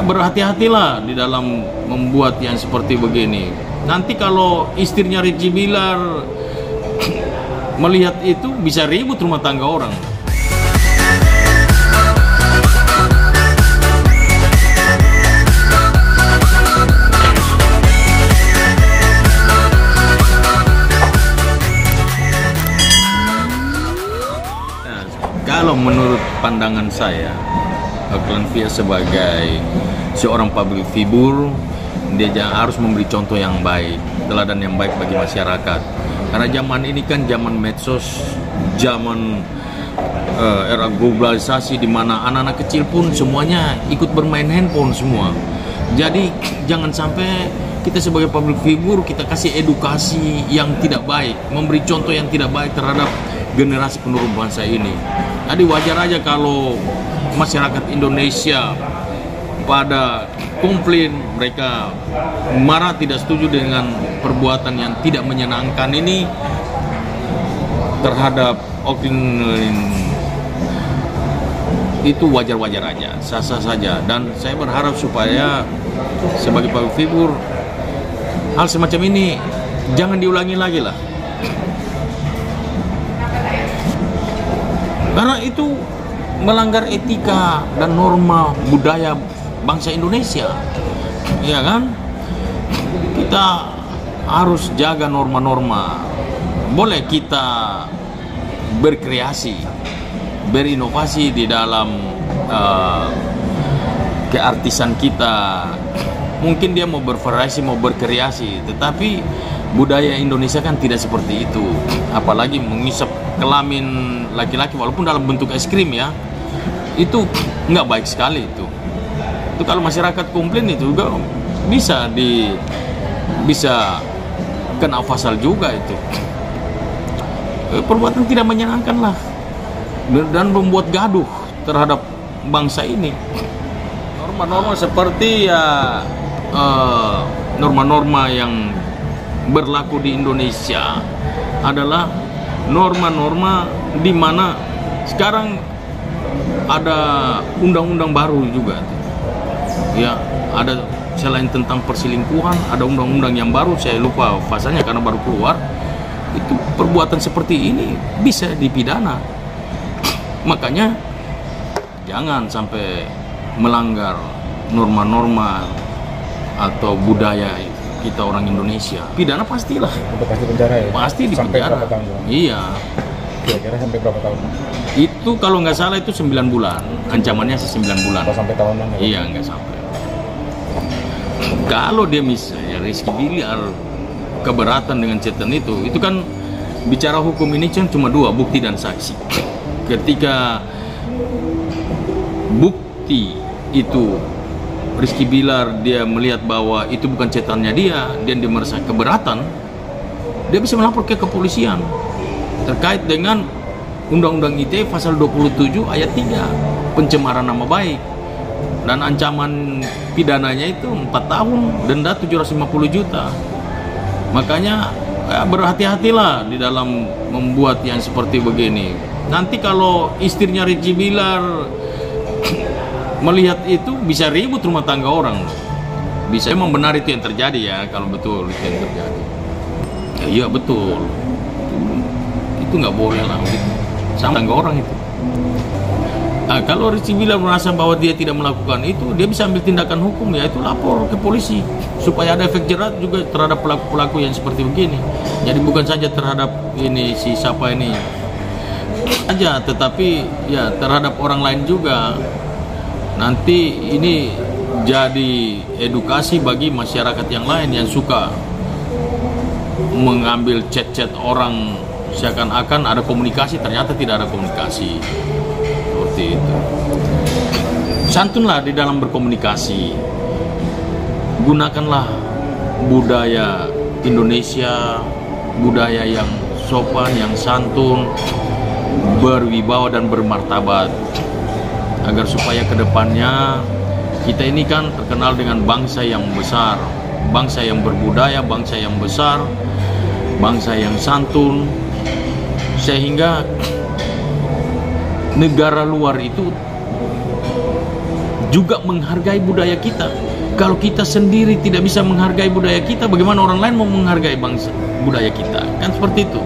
berhati-hatilah di dalam membuat yang seperti begini. Nanti kalau istrinya Rizky Bilar melihat itu bisa ribut rumah tangga orang. Nah, kalau menurut pandangan saya, Auckland Via sebagai seorang public figure, dia harus memberi contoh yang baik, teladan yang baik bagi masyarakat. Karena zaman ini kan zaman medsos, zaman era globalisasi, di mana anak-anak kecil pun semuanya ikut bermain handphone semua. Jadi jangan sampai kita sebagai public figure kita kasih edukasi yang tidak baik, memberi contoh yang tidak baik terhadap generasi penerus bangsa ini. Jadi wajar aja kalau masyarakat Indonesia pada komplain, mereka marah, tidak setuju dengan perbuatan yang tidak menyenangkan ini terhadap Auckland. Itu wajar-wajar aja, sah-sah saja. Dan saya berharap supaya sebagai public figure hal semacam ini jangan diulangi lagi lah, karena itu melanggar etika dan norma budaya bangsa Indonesia, ya kan? Kita harus jaga norma-norma. Boleh kita berkreasi, berinovasi di dalam keartisan kita. Mungkin dia mau bervariasi, mau berkreasi, tetapi budaya Indonesia kan tidak seperti itu. Apalagi mengisap kelamin laki-laki walaupun dalam bentuk es krim, ya, itu nggak baik sekali itu. Itu kalau masyarakat komplain itu juga bisa kena pasal juga itu. Perbuatan tidak menyenangkan lah dan membuat gaduh terhadap bangsa ini. Norma-norma seperti ya norma-norma yang berlaku di Indonesia adalah norma-norma di mana sekarang ada undang-undang baru juga. Ya, ada selain tentang perselingkuhan, ada undang-undang yang baru, saya lupa pasalnya karena baru keluar. Itu perbuatan seperti ini bisa dipidana. Makanya jangan sampai melanggar norma-norma atau budaya kita orang Indonesia. Pidana pastilah. Itu pasti penjara ya? Pasti di sampai penjara. Berapa tahun? Iya. Kira-kira sampai berapa tahun? Itu kalau nggak salah itu 9 bulan. Ancamannya sih 9 bulan. Atau sampai tahunan ya? Iya, nggak sampai. Kalau dia misalnya Rizky Bilar keberatan dengan catatan itu kan bicara hukum ini kan cuma dua, bukti dan saksi. Ketika bukti itu Rizky Bilar dia melihat bahwa itu bukan catatannya dia dan dia merasa keberatan, dia bisa melapor ke kepolisian terkait dengan Undang-Undang ITE pasal 27 ayat 3, pencemaran nama baik, dan ancaman pidananya itu 4 tahun, denda 750 juta. Makanya berhati-hatilah di dalam membuat yang seperti begini. Nanti kalau istrinya Rizky Bilar melihat itu bisa ribut rumah tangga orang. Bisa memang benar itu yang terjadi, ya, kalau betul itu yang terjadi. Ya, iya betul. Itu nggak boleh lah gitu. Sama tangga orang itu. Nah, kalau Rizky Bilar merasa bahwa dia tidak melakukan itu, dia bisa ambil tindakan hukum, yaitu lapor ke polisi supaya ada efek jerat juga terhadap pelaku-pelaku yang seperti begini. Jadi bukan saja terhadap ini si siapa ini aja, tetapi ya terhadap orang lain juga. Nanti ini jadi edukasi bagi masyarakat yang lain yang suka mengambil chat-chat orang seakan-akan ada komunikasi, ternyata tidak ada komunikasi. Seperti itu. Santunlah di dalam berkomunikasi. Gunakanlah budaya Indonesia, budaya yang sopan, yang santun, berwibawa dan bermartabat, agar supaya kedepannya kita ini kan terkenal dengan bangsa yang besar, bangsa yang berbudaya, bangsa yang besar, bangsa yang santun, sehingga negara luar itu juga menghargai budaya kita. Kalau kita sendiri tidak bisa menghargai budaya kita, bagaimana orang lain mau menghargai bangsa budaya kita? Kan seperti itu.